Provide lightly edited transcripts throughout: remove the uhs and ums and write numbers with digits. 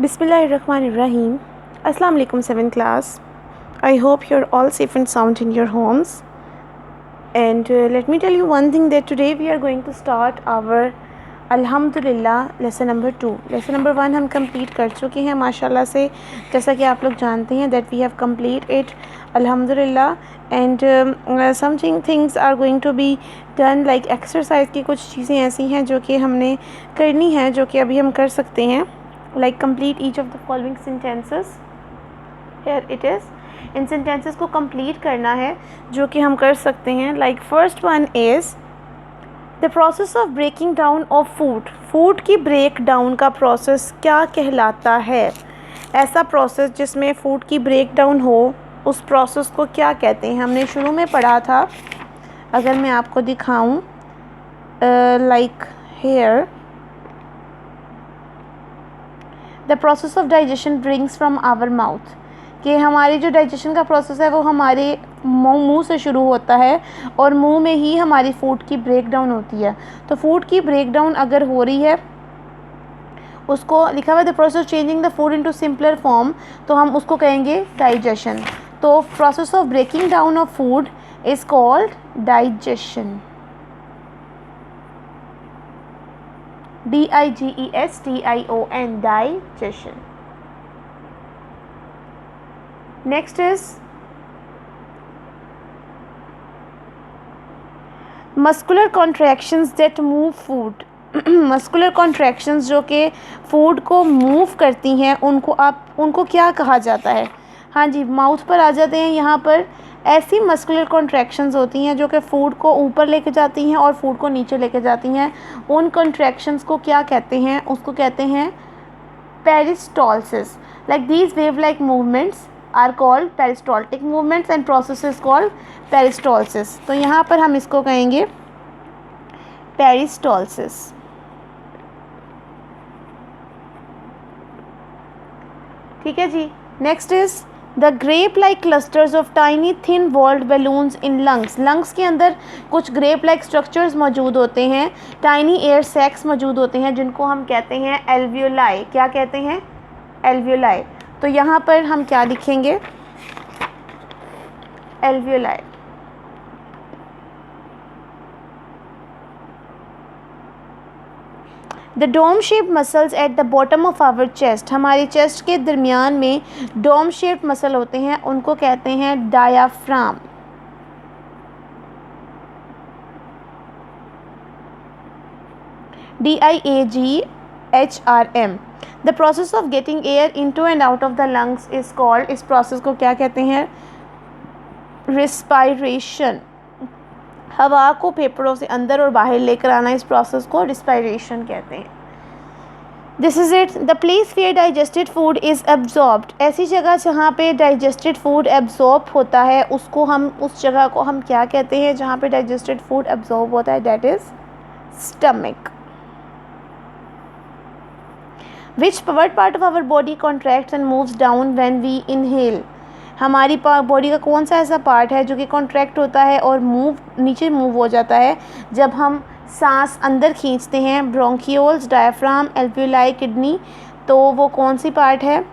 Bismillahirrahmanirrahim. Assalamu alaikum 7th class. I hope you're all safe and sound in your homes. And let me tell you one thing, that today we are going to start our Alhamdulillah lesson number 2. Lesson number 1 हम complete कर चुके हैं माशाल्लाह से, जैसा कि आप लोग जानते हैं that we have completed it Alhamdulillah. And some things are going to be done, like exercise की कुछ चीज़ें ऐसी हैं जो कि हमने करनी है, जो कि अभी हम कर सकते हैं. Like complete each of the following sentences. Here it is. In sentences को complete करना है जो कि हम कर सकते हैं. Like first one is the process of breaking down of food. Food की break down का process क्या कहलाता है? ऐसा process जिसमें food की break down हो, उस process को क्या कहते हैं? हमने शुरू में पढ़ा था, अगर मैं आपको दिखाऊं, like here the process of digestion brings from our mouth, कि हमारी जो डाइजेशन का प्रोसेस है वो हमारे मुंह से शुरू होता है और मुंह में ही हमारी फूड की ब्रेक डाउन होती है. तो फूड की ब्रेक डाउन अगर हो रही है, उसको लिखा हुआ है the process changing the food into simpler form, तो हम उसको कहेंगे डाइजेशन. तो process of breaking down of food is called digestion. DIGESTION, digestion. Next is muscular contractions that move food. Muscular contractions जो कि फूड को मूव करती हैं, उनको क्या कहा जाता है? हाँ जी, माउथ पर आ जाते हैं. यहाँ पर ऐसी मस्कुलर कॉन्ट्रैक्शंस होती हैं जो कि फ़ूड को ऊपर लेके जाती हैं और फूड को नीचे लेके जाती हैं. उन कॉन्ट्रैक्शंस को क्या कहते हैं? उसको कहते हैं peristalsis. Like these wave like movements are called peristaltic movements and process is called peristalsis. तो यहाँ पर हम इसको कहेंगे पेरिस्टॉल्सिस. ठीक है जी. Next is the grape like clusters of tiny thin walled balloons in lungs. Lungs के अंदर कुछ ग्रेप लाइक स्ट्रक्चर्स मौजूद होते हैं, टाइनी एयर सैक्स मौजूद होते हैं, जिनको हम कहते हैं एल्वियोलाई. क्या कहते हैं? एल्वियोलाई. तो यहाँ पर हम क्या लिखेंगे? Alveoli. The dome shaped muscles at the bottom of our chest. हमारे चेस्ट के दरमियान में डोम शेप्ड मसल होते हैं, उनको कहते हैं diaphragm. DIAGHRM. The process of getting air into and out of the lungs is called. इस प्रोसेस को क्या कहते हैं? रिस्पायरेशन. हवा को फेफड़ों से अंदर और बाहर लेकर आना, इस प्रोसेस को रिस्पायरेशन कहते हैं. This is it. The place where digested food is absorbed. ऐसी जगह जहाँ पे डाइजेस्टेड फूड एब्जॉर्ब होता है, उस जगह को हम क्या कहते हैं जहाँ पे डाइजेस्टेड फूड एब्जॉर्ब होता है? That is stomach. Which part of our body contracts and moves down when we inhale. हमारी बॉडी का कौन सा ऐसा पार्ट है जो कि कॉन्ट्रैक्ट होता है और नीचे मूव हो जाता है जब हम सांस अंदर खींचते हैं? Bronchioles, diaphragm, alveoli, kidney. तो वो कौन सी पार्ट है?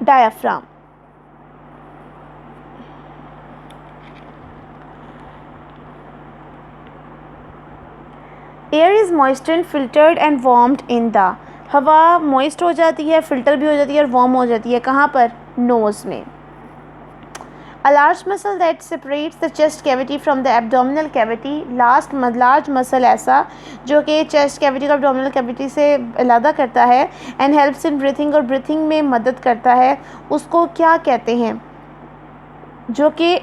Diaphragm. Air is moistured, filtered and warmed in the. हवा मॉइस्ट हो जाती है, फिल्टर भी हो जाती है और वार्म हो जाती है. कहाँ पर? नोज़ में. A large muscle that separates the chest cavity from the abdominal cavity. Large muscle ऐसा जो कि चेस्ट कैविटी को abdominal cavity से अलग करता है and helps in breathing, और breathing में मदद करता है, उसको क्या कहते हैं? जो कि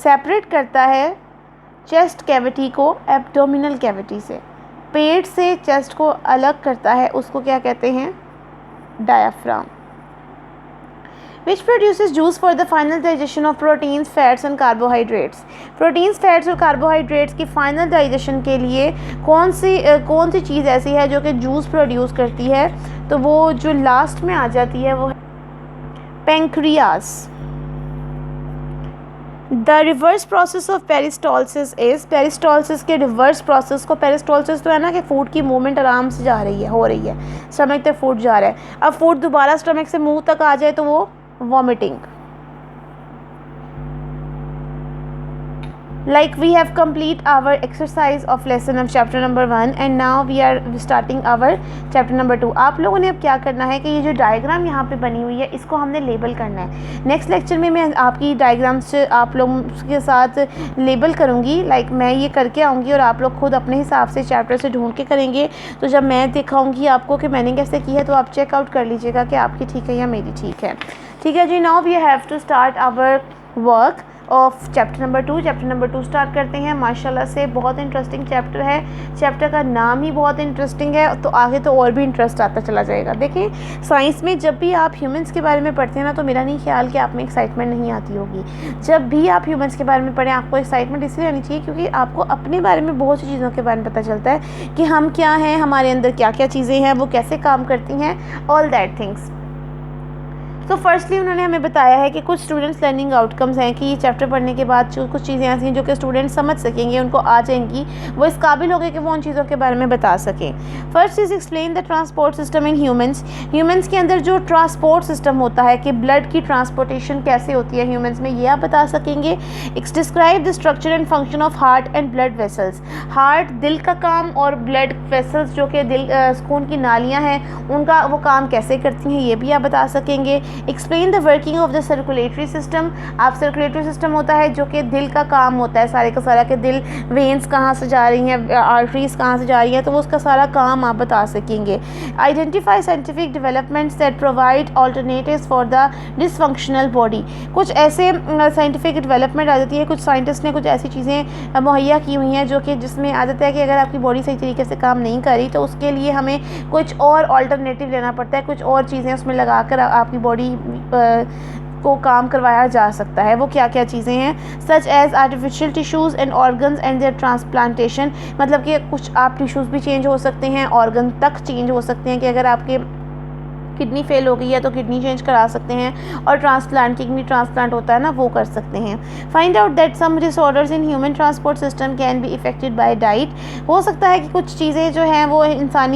सेपरेट करता है चेस्ट कैविटी को abdominal cavity से, पेट से चेस्ट को अलग करता है, उसको क्या कहते हैं? Diaphragm. Which produces juice for the final digestion of proteins, fats and carbohydrates. Proteins, fats और कार्बोहाइड्रेट्स की फाइनल डाइजेशन के लिए कौन सी चीज़ ऐसी है जो कि जूस प्रोड्यूस करती है? तो वो जो लास्ट में आ जाती है वो है pancreas. The reverse process of peristolysis is, peristolysis के रिवर्स प्रोसेस को, पेरिस्टोलिसिस तो है ना कि फूड की मूवमेंट आराम से जा रही है, हो रही है, स्टमक तक फूड जा रहा है, अब फूड दोबारा स्टमक से मुंह तक आ जाए तो वो vomiting. Like we have complete our exercise of lesson of chapter number 1 and now we are starting our chapter number 2. आप लोगों ने अब क्या करना है कि ये जो डायग्राम यहाँ पे बनी हुई है इसको हमने लेबल करना है. नेक्स्ट लेक्चर में मैं आपकी डायग्राम्स आप लोगों के साथ लेबल करूँगी. लाइक मैं ये करके आऊँगी और आप लोग खुद अपने हिसाब से चैप्टर से ढूंढ के करेंगे. तो जब मैं दिखाऊँगी आपको कि मैंने कैसे की है तो आप चेकआउट कर लीजिएगा कि आपकी ठीक है या मेरी ठीक है. ठीक है जी. Now we have to start our work of chapter number 2. Chapter number 2 start करते हैं. माशाल्लाह से बहुत इंटरेस्टिंग चैप्टर है. चैप्टर का नाम ही बहुत इंटरेस्टिंग है तो आगे तो और भी इंटरेस्ट आता चला जाएगा. देखिए साइंस में जब भी आप ह्यूमंस के बारे में पढ़ते हैं ना तो मेरा नहीं ख्याल कि आप में एक्साइटमेंट नहीं आती होगी. जब भी आप ह्यूमंस के बारे में पढ़ें आपको एक्साइटमेंट इसलिए आनी चाहिए क्योंकि आपको अपने बारे में बहुत सी चीज़ों के बारे में पता चलता है कि हम क्या हैं, हमारे अंदर क्या क्या चीज़ें हैं, वो कैसे काम करती हैं, ऑल दैट थिंग्स. तो फर्स्टली उन्होंने हमें बताया है कि कुछ स्टूडेंट्स लर्निंग आउटकम्स हैं कि ये चैप्टर पढ़ने के बाद जो कुछ चीज़ें ऐसी हैं जो कि स्टूडेंट्स समझ सकेंगे, उनको आ जाएंगी, वो इस काबिल हो गए कि वो उन चीज़ों के बारे में बता सकें. First is explain the transport system in humans. Humans के अंदर जो ट्रांसपोर्ट सिस्टम होता है कि ब्लड की ट्रांसपोर्टेशन कैसे होती है ह्यूमंस में, ये आप बता सकेंगे. Describe the structure and function of heart and blood vessels. Heart दिल का काम और ब्लड वेसल्स जो कि दिल खून की नालियाँ हैं उनका वो काम कैसे करती हैं ये भी आप बता सकेंगे. Explain the working of the circulatory system. आप सर्कुलेटरी सिस्टम होता है जो कि दिल का काम होता है सारे का सारा, कि दिल वेन्स कहाँ से जा रही हैं, आर्टरीज कहाँ से जा रही हैं, तो वो उसका सारा काम आप बता सकेंगे. Identify scientific developments that provide alternatives for the dysfunctional body. कुछ ऐसे साइंटिफिक डेवलपमेंट आ जाती है, कुछ साइंटिस्ट ने कुछ ऐसी चीज़ें मुहैया की हुई हैं जो कि जिसमें आ जाता है कि अगर आपकी बॉडी सही तरीके से काम नहीं कर रही तो उसके लिए हमें कुछ और ऑल्टरनेटिव लेना पड़ता है, कुछ और चीज़ें उसमें लगा कर आपकी बॉडी को काम करवाया जा सकता है. वो क्या क्या चीज़ें हैं, such as artificial tissues and organs and their transplantation. मतलब कि कुछ आप टिश्यूज़ भी चेंज हो सकते हैं, ऑर्गन तक चेंज हो सकते हैं कि अगर आपके किडनी फेल हो गई है तो किडनी चेंज करा सकते हैं, और ट्रांसप्लांट किडनी ट्रांसप्लांट होता है ना वो कर सकते हैं. Find out that some disorders in human transport system can be affected by diet. हो सकता है कि कुछ चीज़ें जो हैं वो इंसान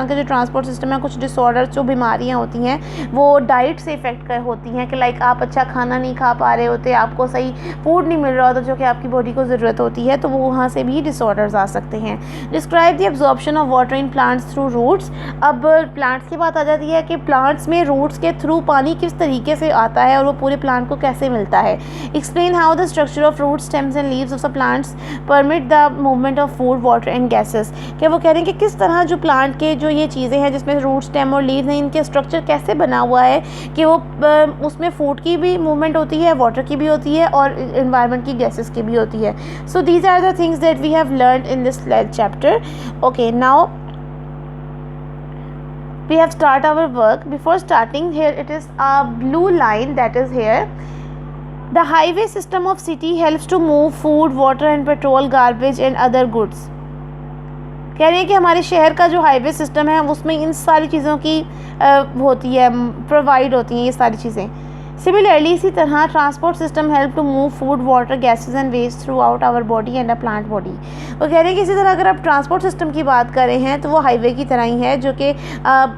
का जो ट्रांसपोर्ट सिस्टम है, कुछ डिसऑर्डर्स जो बीमारियां होती हैं वो डाइट से इफेक्ट होती हैं कि लाइक आप अच्छा खाना नहीं खा पा रहे होते, आपको सही फूड नहीं मिल रहा होता जो कि आपकी बॉडी को ज़रूरत होती है, तो वो वहाँ से भी डिसऑर्डर्स आ सकते हैं. Describe the absorption of water in plants through roots. अब प्लांट्स की बात आ जाती है कि प्लांट्स में रूट्स के थ्रू पानी किस तरीके से आता है और वो पूरे प्लांट को कैसे मिलता है. Explain how the structure of root stems and leaves of the plants permit the movement of food water and gases. क्या वो कह रहे हैं कि किस तरह जो प्लांट के जो ये चीज़ें हैं जिसमें रूट स्टेम और लीव्स हैं इनके स्ट्रक्चर कैसे बना हुआ है कि वो उसमें फूड की भी मूवमेंट होती है, वाटर की भी होती है और इन्वायरमेंट की गैसेस की भी होती है. So these are the things that we have learned in this chapter. Okay, now we have start our work. Before starting, here it is a blue line that is here. The highway system of city helps to move food, water and petrol, garbage and other goods. कह रहे हैं कि हमारे शहर का जो highway system है उसमें इन सारी चीज़ों की होती है, प्रोवाइड होती हैं ये सारी चीज़ें. सिमिलरली इसी तरह transport system help to move food, water, gases and waste throughout our body and a plant body. वो कह रहे हैं कि इसी तरह अगर आप ट्रांसपोर्ट सिस्टम की बात कर रहे हैं तो वो हाईवे की तरह ही है जो कि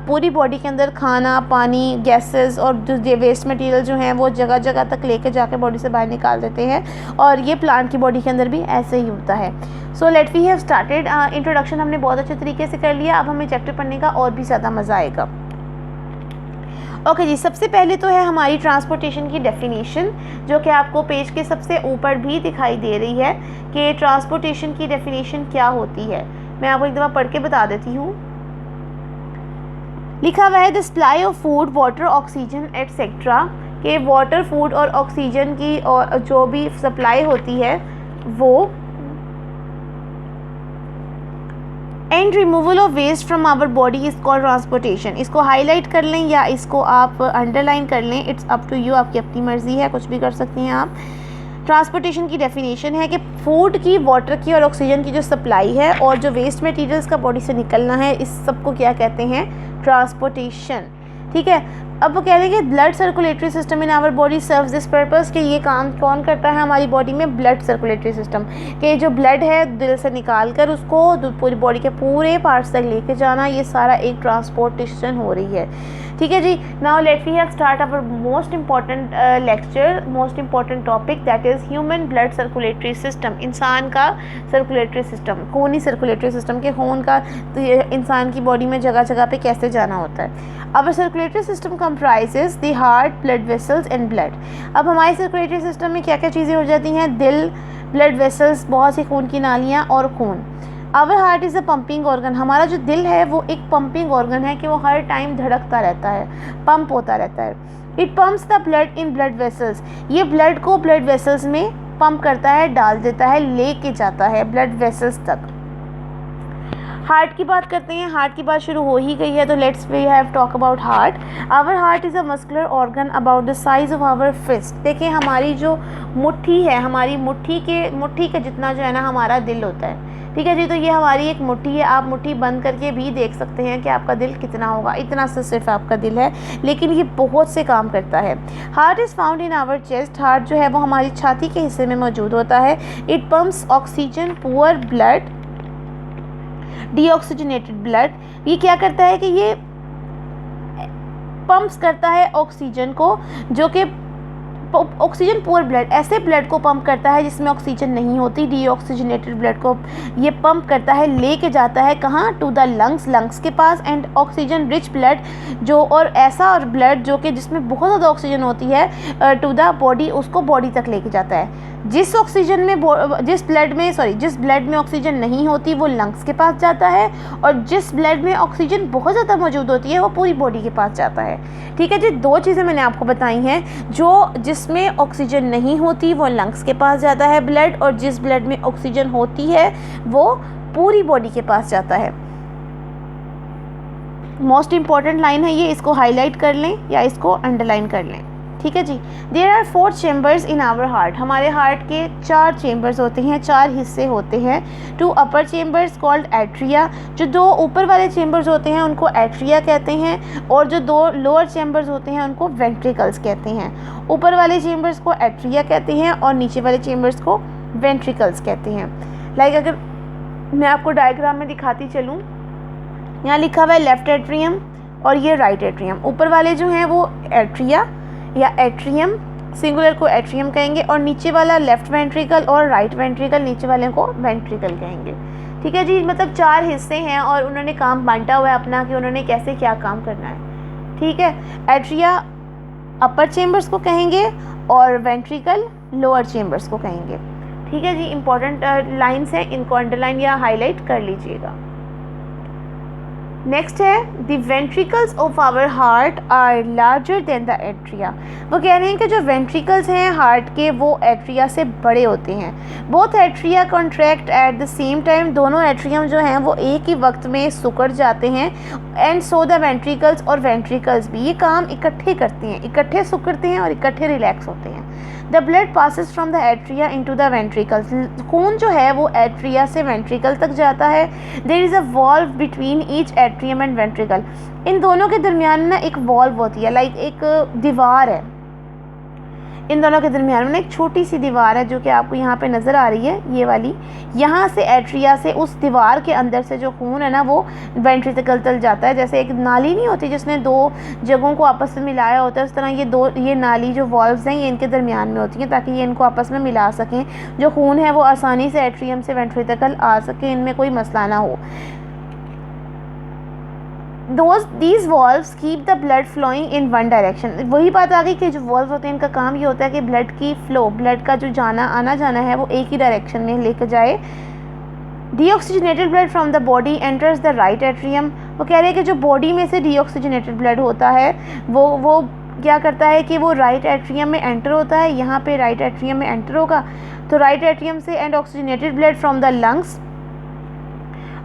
पूरी बॉडी के अंदर खाना, पानी, गैसेस और जो वेस्ट मटेरियल जो हैं वो जगह जगह तक लेके जाके बॉडी से बाहर निकाल देते हैं, और ये प्लांट की बॉडी के अंदर भी ऐसे ही होता है. So let we have started. Introduction हमने बहुत अच्छे तरीके से कर लिया. अब हमें चैप्टर पढ़ने का और भी ज़्यादा मज़ा आएगा. ओके जी, सबसे पहले तो है हमारी ट्रांसपोर्टेशन की डेफिनेशन जो कि आपको पेज के सबसे ऊपर भी दिखाई दे रही है कि ट्रांसपोर्टेशन की डेफिनेशन क्या होती है. मैं आपको एक दफ़ा पढ़ के बता देती हूँ. लिखा हुआ है the supply of food, water, oxygen etcetera, कि वाटर, फूड और ऑक्सीजन की और जो भी सप्लाई होती है वो, and removal of waste from our body is called transportation. इसको हाईलाइट कर लें या इसको आप अंडरलाइन कर लें, इट्स अप टू यू, आपकी अपनी मर्ज़ी है, कुछ भी कर सकती हैं आप. ट्रांसपोर्टेशन की डेफिनेशन है कि फूड की, वाटर की और ऑक्सीजन की जो सप्लाई है और जो वेस्ट मटेरियल्स का बॉडी से निकलना है, इस सब को क्या कहते हैं, ट्रांसपोर्टेशन. ठीक है. अब वो कह रहे हैं कि blood circulatory system in our body serves this purpose, कि ये काम कौन करता है हमारी बॉडी में? ब्लड सर्कुलेटरी सिस्टम, कि जो ब्लड है दिल से निकाल कर उसको पूरी बॉडी के पूरे पार्ट्स तक लेके जाना, ये सारा एक ट्रांसपोर्टेशन हो रही है। ठीक है जी। Now let we have start our most important lecture, most important topic, that is human blood circulatory system, इंसान का सर्कुलेटरी सिस्टम, खूनी सर्कुलेटरी सिस्टम, के खून का तो ये इंसान की बॉडी में जगह जगह पे कैसे जाना होता है। Our circulatory system comprises the heart, blood vessels and blood. अब हमारे सर्कुलेटरी सिस्टम में क्या क्या चीज़ें हो जाती हैं? दिल, ब्लड वेसल्स, बहुत सी खून की नालियाँ और खून। Our heart is a pumping organ. हमारा जो दिल है वो एक पंपिंग ऑर्गन है कि वो हर टाइम धड़कता रहता है, पंप होता रहता है। It pumps the blood in blood vessels. ये ब्लड को ब्लड वेसल्स में पंप करता है, डाल देता है, लेके जाता है ब्लड वेसल्स तक। हार्ट की बात करते हैं, हार्ट की बात शुरू हो ही गई है तो let's we have talk about heart. Our heart is a muscular organ about the size of our fist. देखिए हमारी जो मुट्ठी है, हमारी मुट्ठी के जितना जो है ना हमारा दिल होता है। ठीक है जी। तो ये हमारी एक मुट्ठी है, आप मुट्ठी बंद करके भी देख सकते हैं कि आपका दिल कितना होगा, इतना सा सिर्फ आपका दिल है, लेकिन ये बहुत से काम करता है। Heart is found in our chest. Heart जो है वो हमारी छाती के हिस्से में मौजूद होता है। It pumps oxygen poor blood, deoxygenated blood. ये क्या करता है कि ये पंप्स करता है ऑक्सीजन को, जो कि ऑक्सीजन पुअर ब्लड, ऐसे ब्लड को पंप करता है जिसमें ऑक्सीजन नहीं होती। डीऑक्सीजनेटेड ब्लड को ये पंप करता है, लेके जाता है कहाँ? टू द लंग्स, लंग्स के पास। एंड ऑक्सीजन रिच ब्लड जो, और ऐसा और ब्लड जो कि जिसमें बहुत ज़्यादा ऑक्सीजन होती है, टू द बॉडी, उसको बॉडी तक लेके जाता है। जिस ब्लड में ऑक्सीजन नहीं होती वो लंग्स के पास जाता है, और जिस ब्लड में ऑक्सीजन बहुत ज़्यादा मौजूद होती है वो पूरी बॉडी के पास जाता है। ठीक है जी। दो चीज़ें मैंने आपको बताई हैं, जिसमें ऑक्सीजन नहीं होती वो लंग्स के पास जाता है ब्लड, और जिस ब्लड में ऑक्सीजन होती है वो पूरी बॉडी के पास जाता है। मोस्ट इंपॉर्टेंट लाइन है ये, इसको हाईलाइट कर लें या इसको अंडरलाइन कर लें। ठीक है जी। There are 4 chambers in our heart. हमारे हार्ट के 4 चेम्बर्स होते हैं, 4 हिस्से होते हैं। 2 अपर चेम्बर्स कॉल्ड एट्रिया। जो 2 ऊपर वाले चेम्बर्स होते हैं उनको एट्रिया कहते हैं, और जो 2 लोअर चेम्बर्स होते हैं उनको वेंट्रिकल्स कहते हैं। ऊपर वाले चेम्बर्स को एट्रिया कहते हैं और नीचे वाले चेम्बर्स को वेंट्रिकल्स कहते हैं। लाइक अगर मैं आपको डायग्राम में दिखाती चलूँ, यहाँ लिखा हुआ है लेफ्ट एट्रियम और ये राइट एट्रियम। ऊपर वाले जो हैं वो एट्रिया या एट्रियम, सिंगुलर को एट्रियम कहेंगे, और नीचे वाला लेफ्ट वेंट्रिकल और राइट वेंट्रिकल, नीचे वाले को वेंट्रिकल कहेंगे। ठीक है जी। मतलब 4 हिस्से हैं और उन्होंने काम बांटा हुआ है अपना कि उन्होंने कैसे क्या काम करना है। ठीक है। एट्रिया अपर चेम्बर्स को कहेंगे और वेंट्रिकल लोअर चेम्बर्स को कहेंगे। ठीक है जी। इंपॉर्टेंट लाइन्स हैं, इनको अंडरलाइन या हाईलाइट कर लीजिएगा। नेक्स्ट है the ventricles of our heart are larger than the atria. वो कह रहे हैं कि जो वेंट्रिकल्स हैं हार्ट के वो एट्रिया से बड़े होते हैं। Both atria contract at the same time. दोनों एट्रियम जो हैं वो एक ही वक्त में सिकुड़ जाते हैं। एंड सो द वेंट्रिकल्स, और वेंट्रिकल्स भी ये काम इकट्ठे करते हैं, इकट्ठे सिकुड़ते हैं और इकट्ठे रिलैक्स होते हैं। The blood passes from the atria into the ventricles. खून जो है वो एट्रिया से वेंट्रिकल तक जाता है। There is a valve between each atrium and ventricle. इन दोनों के दरमियान ना एक वॉल्व होती है, लाइक एक दीवार है। इन दोनों के दरमियान में एक छोटी सी दीवार है जो कि आपको यहाँ पे नज़र आ रही है, ये वाली। यहाँ से एट्रिया से उस दीवार के अंदर से जो खून है ना वो वेंट्रिकल तक जाता है। जैसे एक नाली नहीं होती जिसने 2 जगहों को आपस में मिलाया होता है, उस तरह ये नाली जो वॉल्व्स हैं ये इनके दरमियान में होती हैं ताकि ये इनको आपस में मिला सकें। जो खून है वो आसानी से एट्रियम से वेंट्रिकल आ सके, इनमें कोई मसला ना हो। these valves keep the blood flowing in one direction। वही बात आ गई कि जो वॉल्व होते हैं इनका काम ये होता है कि ब्लड की फ्लो, ब्लड का जो आना जाना है वो एक ही डायरेक्शन में लेकर जाए। Deoxygenated blood from the body enters the right atrium. वो कह रहे हैं कि जो बॉडी में से डीऑक्सीजनेटेड ब्लड होता है वो क्या करता है कि वो राइट एट्रियम में एंटर होता है। यहाँ पे राइट एट्रियम में एंटर होगा तो राइट एट्रियम से, and oxygenated blood from the lungs,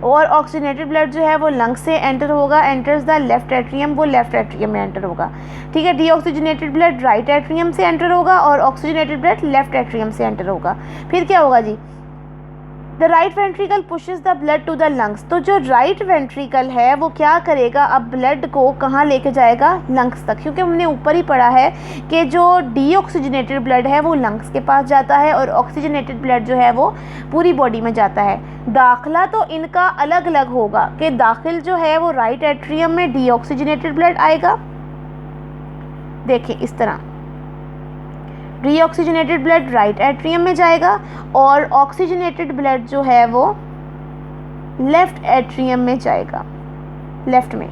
और ऑक्सीजनेटेड ब्लड जो है वो लंग्स से एंटर होगा। एंटर्स द लेफ्ट एट्रियम, वो लेफ्ट एट्रियम में एंटर होगा। ठीक है। डीऑक्सीजनेटेड ब्लड राइट एट्रियम से एंटर होगा और ऑक्सीजनेटेड ब्लड लेफ्ट एट्रियम से एंटर होगा। फिर क्या होगा जी? The right ventricle pushes the blood to the lungs. तो जो राइट वेंट्रिकल है वो क्या करेगा, अब ब्लड को कहाँ लेके जाएगा, लंग्स तक, क्योंकि हमने ऊपर ही पढ़ा है कि जो डीऑक्सीजनेटेड ब्लड है वो लंग्स के पास जाता है और ऑक्सीजनेटेड ब्लड जो है वो पूरी बॉडी में जाता है। दाखिला तो इनका अलग अलग होगा कि दाखिल जो है वो राइट एट्रियम में डीऑक्सीजनेटेड ब्लड आएगा, देखिए इस तरह डीऑक्सीजनेटेड ब्लड राइट एट्रियम में जाएगा और ऑक्सीजनेटेड ब्लड जो है वो लेफ्ट एट्रियम में जाएगा, लेफ्ट में,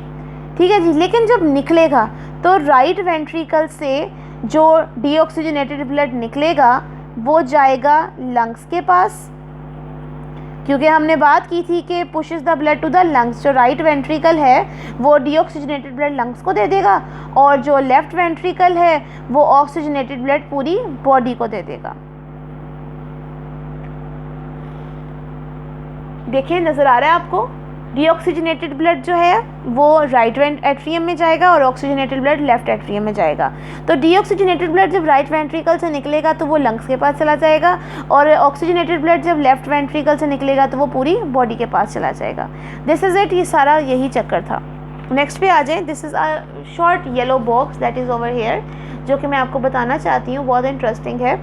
ठीक है जी। लेकिन जब निकलेगा तो राइट वेंट्रिकल से जो डीऑक्सीजनेटेड ब्लड निकलेगा वो जाएगा लंग्स के पास, क्योंकि हमने बात की थी कि pushes the blood to the lungs. जो राइट वेंट्रिकल है वो डीऑक्सीजनेटेड ब्लड लंग्स को दे देगा और जो लेफ्ट वेंट्रिकल है वो ऑक्सीजनेटेड ब्लड पूरी बॉडी को दे देगा। देखिए नज़र आ रहा है आपको, डीऑक्सीजनेटेड ब्लड जो है वो राइट एट्रियम में जाएगा और ऑक्सीजनेटेड ब्लड लेफ्ट एट्रियम में जाएगा। तो डीऑक्सीजनेटेड ब्लड जब राइट वेंट्रिकल से निकलेगा तो वो लंग्स के पास चला जाएगा और ऑक्सीजनेटेड ब्लड जब लेफ्ट वेंट्रिकल से निकलेगा तो वो पूरी बॉडी के पास चला जाएगा। दिस इज़ इट, ये सारा यही चक्कर था। नेक्स्ट पे आ जाए। This is a short yellow box that is over here, जो कि मैं आपको बताना चाहती हूँ, बहुत इंटरेस्टिंग है।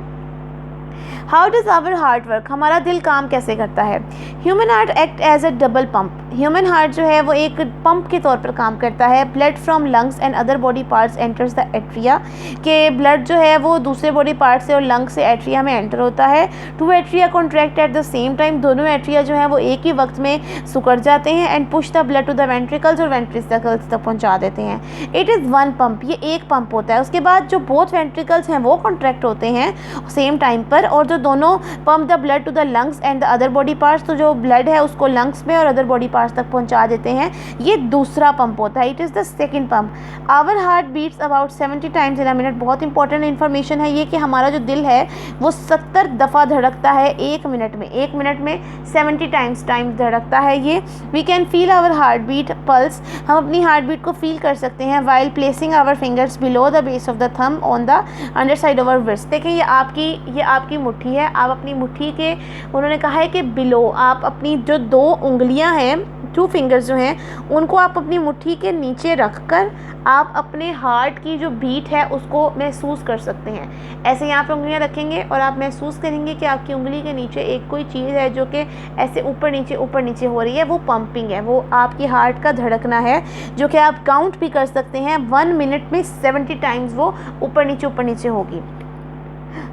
How does our heart work, हमारा दिल काम कैसे करता है। Human heart act as a double pump, human heart जो है वो एक पंप के तौर पर काम करता है। Blood from lungs and other body parts enters the atria, के ब्लड जो है वो दूसरे बॉडी पार्ट से और लंग्स से एट्रिया में एंटर होता है। To atria contract at the same time, दोनों एट्रिया जो है वो एक ही वक्त में सुकड़ जाते हैं and push the blood to the ventricles और वेंट्रिकल्स तक पहुँचा देते हैं। इट इज़ वन पंप, ये एक पंप होता है। उसके बाद जो बोथ वेंट्रिकल्स हैं वो कॉन्ट्रैक्ट होते हैं सेम टाइम पर और जो दोनों pump the blood to the lungs and the other body parts, तो जो ब्लड है उसको लंग्स में और अदर बॉडी पार्ट्स तक पहुंचा देते हैं, ये दूसरा पंप होता है। It is the second pump. Our heart beats about 70 times in a minute, बहुत इंपॉर्टेंट इन्फॉर्मेशन है ये कि हमारा जो दिल है वो 70 दफ़ा धड़कता है एक मिनट में, एक मिनट में 70 टाइम्स धड़कता है ये। We can feel our heart beat pulse, हम अपनी हार्ट बीट को फील कर सकते हैं while placing our fingers below the base of the thumb on the under side of our wrist. देखिए ये आपकी मुट्ठी है, आप अपनी मुट्ठी के, उन्होंने कहा है कि बिलो, आप अपनी जो 2 उंगलियां हैं, 2 फिंगर्स जो हैं, उनको आप अपनी मुट्ठी के नीचे रखकर आप अपने हार्ट की जो बीट है उसको महसूस कर सकते हैं। ऐसे यहाँ पे उंगलियां रखेंगे और आप महसूस करेंगे कि आपकी उंगली के नीचे एक कोई चीज़ है जो कि ऐसे ऊपर नीचे हो रही है, वो पंपिंग है, वो आपकी हार्ट का धड़कना है, जो कि आप काउंट भी कर सकते हैं। 1 मिनट में 70 टाइम्स वो ऊपर नीचे होगी।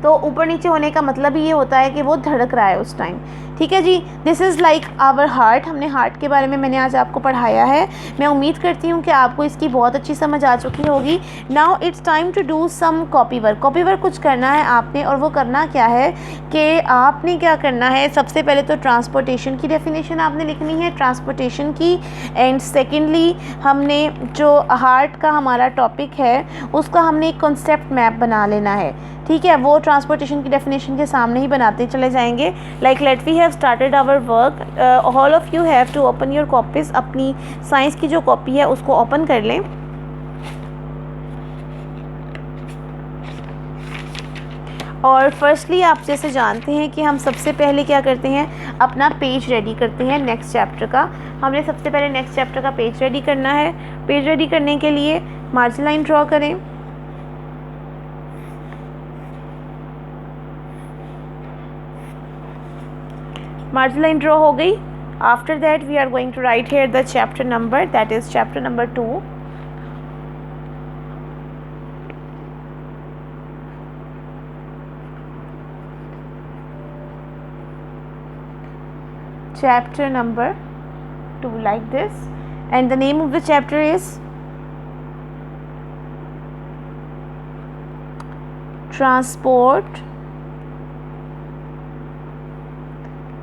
तो ऊपर नीचे होने का मतलब ही ये होता है कि वो धड़क रहा है उस टाइम, ठीक है जी। This is like our heart, हमने हार्ट के बारे में मैंने आज आपको पढ़ाया है। मैं उम्मीद करती हूँ कि आपको इसकी बहुत अच्छी समझ आ चुकी होगी। Now it's time to do some copy work. Copy work कुछ करना है आपने, और वो करना क्या है कि आपने क्या करना है, सबसे पहले तो ट्रांसपोर्टेशन की डेफिनेशन आपने लिखनी है, ट्रांसपोर्टेशन की। एंड सेकेंडली हमने जो हार्ट का हमारा टॉपिक है उसका हमने एक कॉन्सेप्ट मैप बना लेना है, ठीक है। वो ट्रांसपोर्टेशन की डेफिनेशन के सामने ही बनाते चले जाएंगे। Like let we have started our work, all of you have to open your copies. अपनी साइंस की जो कॉपी है उसको ओपन कर लें। और फर्स्टली आप जैसे जानते हैं कि हम सबसे पहले क्या करते हैं, अपना पेज रेडी करते हैं नेक्स्ट चैप्टर का। हमने सबसे पहले नेक्स्ट चैप्टर का पेज रेडी करना है। पेज रेडी करने के लिए मार्जिन लाइन ड्रॉ करें। मार्जिन लाइन ड्रॉ हो गई। After that we are going to write here the chapter number, that is chapter number 2। chapter number 2 like this, and the name of the chapter is transport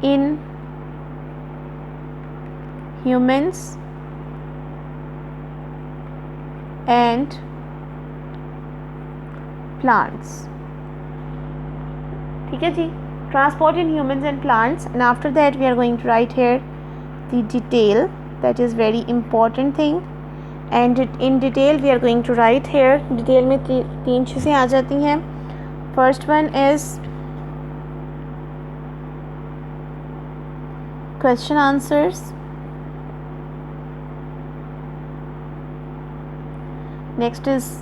in humans and plants, ठीक है जी। transport in humans and plants, and after that we are going to write here the detail, that is very important thing, and in detail we are going to write here, detail में 3 चीज़ें आ जाती हैं। first one is question answers. Next is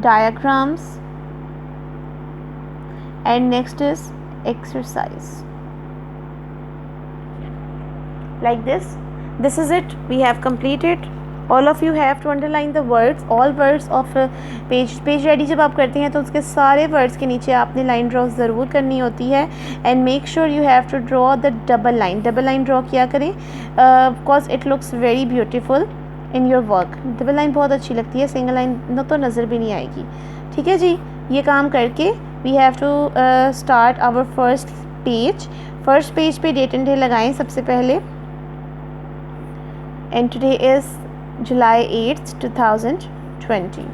diagrams, and next is exercise. Like this is it. We have completed. All of you have to underline the words, all words of page ready जब आप करते हैं तो उसके सारे words के नीचे आपने लाइन ड्रॉ ज़रूर करनी होती है. And make sure you have to draw the double line draw किया करें, because it looks very beautiful in your work. Double line बहुत अच्छी लगती है, सिंगल लाइन तो नज़र भी नहीं आएगी. ठीक है जी, ये काम करके we have to start our first page पे डेट एंड डे लगाएं सबसे पहले. And today is July 8th, 2020.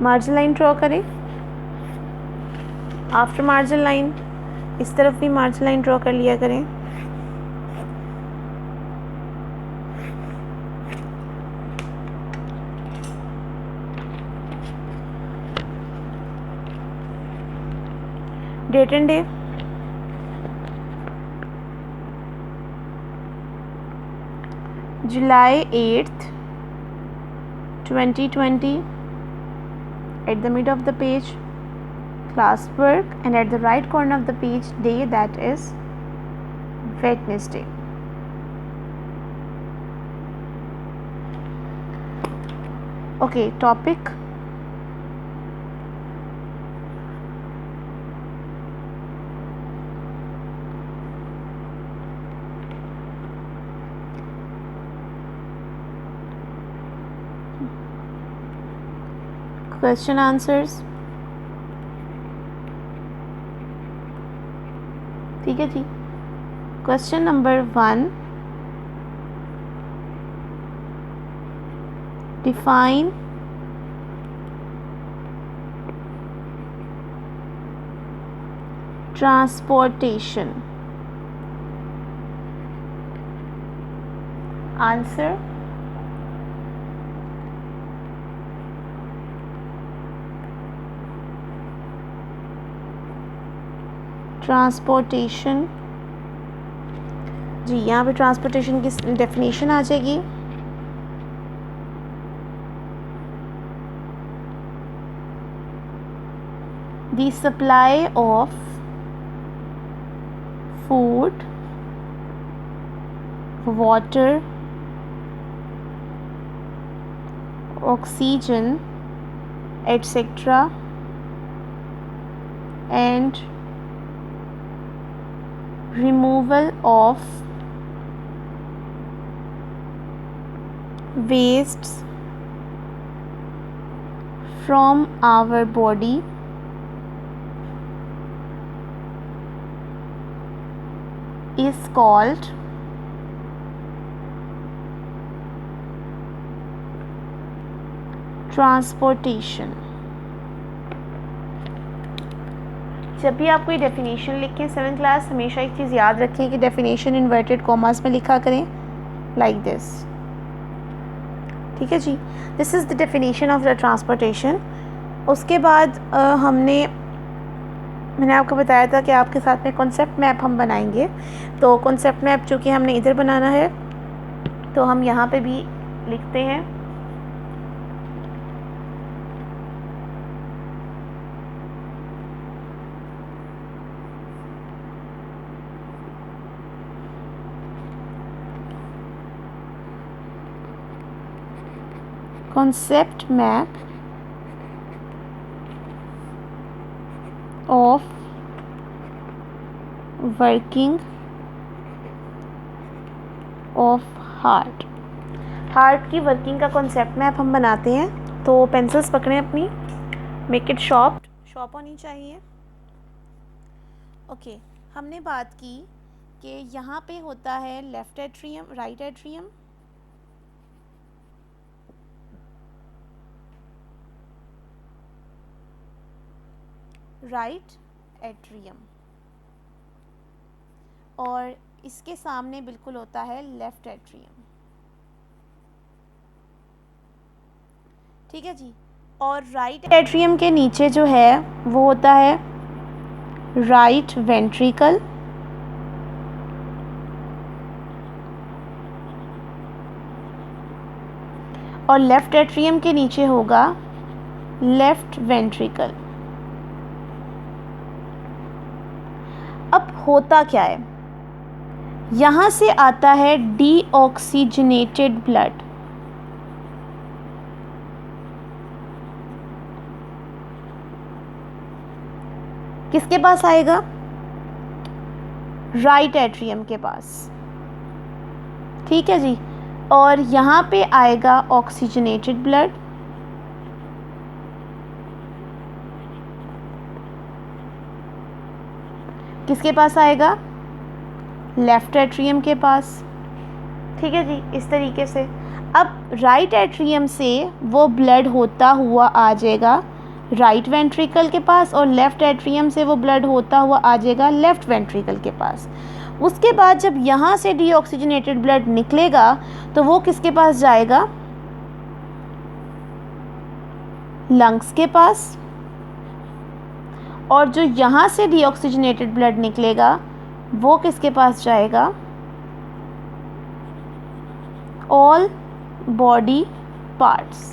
Margin line draw करें. आफ्टर मार्जिन लाइन इस तरफ भी मार्जिन लाइन ड्रॉ कर लिया करें. Date and day July 8th, 2020. At the middle of the page, classwork, and at the right corner of the page, day, that is Wednesday. Okay, topic. Question answers. ठीक है जी. Question number 1. Define transportation. Answer. Transportation जी, यहाँ पे transportation की definition आ जाएगी. The supply of food, water, oxygen etcetera and removal of wastes from our body is called transportation. जब भी आप कोई डेफिनेशन लिखें 7th क्लास, हमेशा एक चीज़ याद रखें कि डेफिनेशन इन्वर्टेड कॉमास में लिखा करें, लाइक दिस. ठीक है जी, this is the definition of the transportation. उसके बाद मैंने आपको बताया था कि आपके साथ में कॉन्सेप्ट मैप हम बनाएंगे. तो कॉन्सेप्ट मैप चूँकि हमने इधर बनाना है तो हम यहाँ पे भी लिखते हैं. concept map of working of heart. Heart की वर्किंग का कॉन्सेप्ट मैप हम बनाते हैं. तो पेंसिल्स पकड़ें अपनी, मेक इट शॉर्प होनी चाहिए. ओके, हमने बात की कि यहाँ पे होता है left atrium, right atrium, right atrium, और इसके सामने बिल्कुल होता है लेफ्ट एट्रियम. ठीक है जी. और राइट एट्रियम के नीचे जो है वो होता है राइट वेंट्रिकल, और लेफ्ट एट्रियम के नीचे होगा लेफ्ट वेंट्रिकल। अब होता क्या है, यहाँ से आता है डीऑक्सीजनेटेड ब्लड। किसके पास आएगा? राइट एट्रियम के पास, ठीक है जी। और यहाँ पे आएगा ऑक्सीजनेटेड ब्लड, किसके पास आएगा? लेफ्ट एट्रियम के पास, ठीक है जी। इस तरीके से अब राइट एट्रियम से वो ब्लड होता हुआ आ जाएगा राइट वेंट्रिकल के पास, और लेफ़्ट एट्रियम से वो ब्लड होता हुआ आ जाएगा लेफ़्ट वेंट्रिकल के पास। उसके बाद जब यहाँ से डीऑक्सीजनेटेड ब्लड निकलेगा तो वो किसके पास जाएगा? लंग्स के पास। और जो यहाँ से डीऑक्सीजनेटेड ब्लड निकलेगा वो किसके पास जाएगा? ऑल बॉडी पार्ट्स,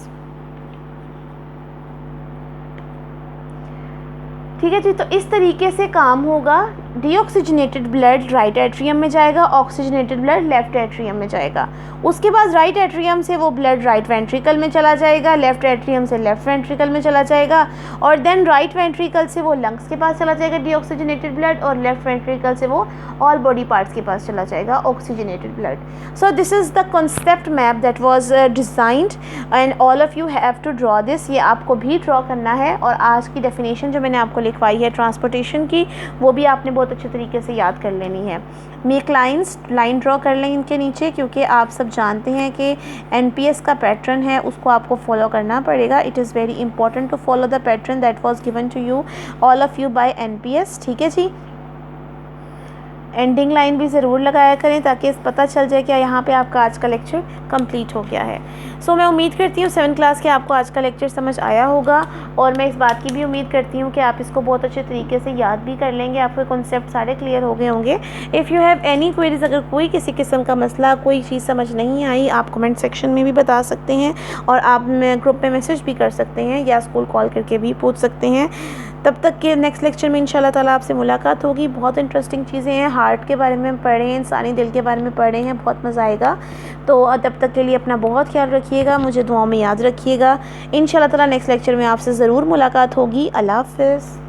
ठीक है जी। तो इस तरीके से काम होगा। डीऑक्सीजनेटेड ब्लड राइट एट्रियम में जाएगा, ऑक्सीजनेटेड ब्लड लेफ्ट एट्रियम में जाएगा। उसके बाद राइट एट्रियम से वो ब्लड राइट वेंट्रिकल में चला जाएगा, लेफ्ट एट्रियम से लेफ्ट वेंट्रिकल में चला जाएगा, और देन राइट वेंट्रिकल से वो लंग्स के पास चला जाएगा डीऑक्सीजनेटेड ब्लड, और लेफ्ट वेंट्रिकल से वो ऑल बॉडी पार्ट्स के पास चला जाएगा oxygenated blood. So this is the concept map that was designed and all of you have to draw this. ये आपको भी ड्रॉ करना है, और आज की डेफिनेशन जो मैंने आपको लिखवाई है ट्रांसपोर्टेशन की, वो भी आपने बहुत अच्छे तरीके से याद कर लेनी है। मेक लाइंस, लाइन ड्रॉ कर लें इनके नीचे, क्योंकि आप सब जानते हैं कि एनपीएस का पैटर्न है, उसको आपको फॉलो करना पड़ेगा। It is very important to follow the pattern that was given to you all of you by NPS, ठीक है जी। एंडिंग लाइन भी ज़रूर लगाया करें ताकि पता चल जाए कि यहाँ पे आपका आज का लेक्चर कंप्लीट हो गया है। सो मैं उम्मीद करती हूँ 7th क्लास के आपको आज का लेक्चर समझ आया होगा, और मैं इस बात की भी उम्मीद करती हूँ कि आप इसको बहुत अच्छे तरीके से याद भी कर लेंगे, आपके कॉन्सेप्ट सारे क्लियर हो गए होंगे। If you have any queries, अगर कोई किसी किस्म का मसला, कोई चीज़ समझ नहीं आई, आप कमेंट सेक्शन में भी बता सकते हैं, और आप ग्रुप में मैसेज भी कर सकते हैं, या स्कूल कॉल करके भी पूछ सकते हैं। तब तक के नेक्स्ट लेक्चर में इंशाल्लाह ताला आपसे मुलाकात होगी। बहुत इंटरेस्टिंग चीज़ें हैं, हार्ट के बारे में पढ़े हैं, इंसानी दिल के बारे में पढ़े हैं, बहुत मज़ा आएगा। तो तब तक के लिए अपना बहुत ख्याल रखिएगा, मुझे दुआओं में याद रखिएगा। इंशाल्लाह ताला नेक्स्ट लेक्चर में आपसे ज़रूर मुलाकात होगी। अल्लाह हाफ़िज़।